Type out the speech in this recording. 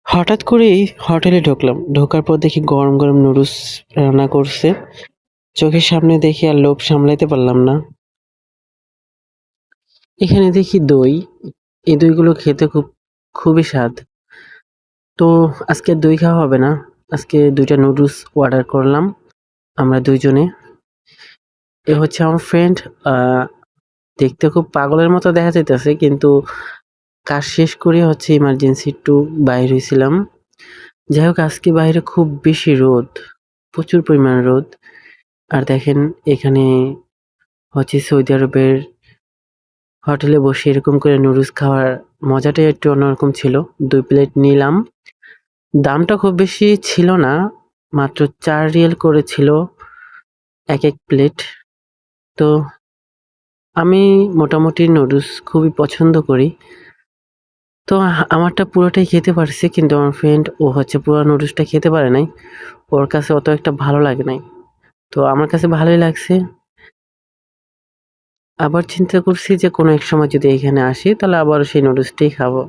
হঠাৎ করেই হোটেলে ঢুকলাম। ঢোকার পর দেখি গরম, গরম নুডলস রান্না করছে। চোখের সামনে দেখে আর লোভ সামলাইতে পারলাম না। এখানে দেখি দই। এই দইগুলো খেতে খুবই স্বাদ। তো আজকে আর দই খাওয়া হবে না। আজকে ২ টা নুডলস অর্ডার করলাম আমরা ২ জনে। এ হচ্ছে আমার ফ্রেন্ড। আ দেখতে খুব পাগলের মতো দেখা যাইতেছে, কিন্তু কাজ শেষ করে হচ্ছে ইমার্জেন্সি একটু বাইর হইছিলাম। যাই হোক, আজকে বাইরে খুব বেশি রোদ, প্রচুর পরিমাণ রোদ। আর দেখেন, এখানে হচ্ছে সৌদি আরবের হোটেলে বসে এরকম করে নুডলস খাওয়ার মজাটাই একটু অন্যরকম ছিল। ২ প্লেট নিলাম। দামটা খুব বেশি ছিল না। মাত্র ৪ রিয়াল করে ছিল এক প্লেট। তো আমি মোটামুটি নুডলস খুবই পছন্দ করি। তো আমারটা পুরোটাই খেতে পারছি, কিন্তু আমার ফ্রেন্ড ও হচ্ছে পুরা নুডলসটা খেতে পারে নাই। ওর কাছে অত একটা ভালো লাগে নাই। তো আমার কাছে ভালোই লাগছে। আবার চিন্তা করছি যে কোনো এক সময় যদি এখানে আসি তাহলে আবারও সেই নুডলসটাই খাবো।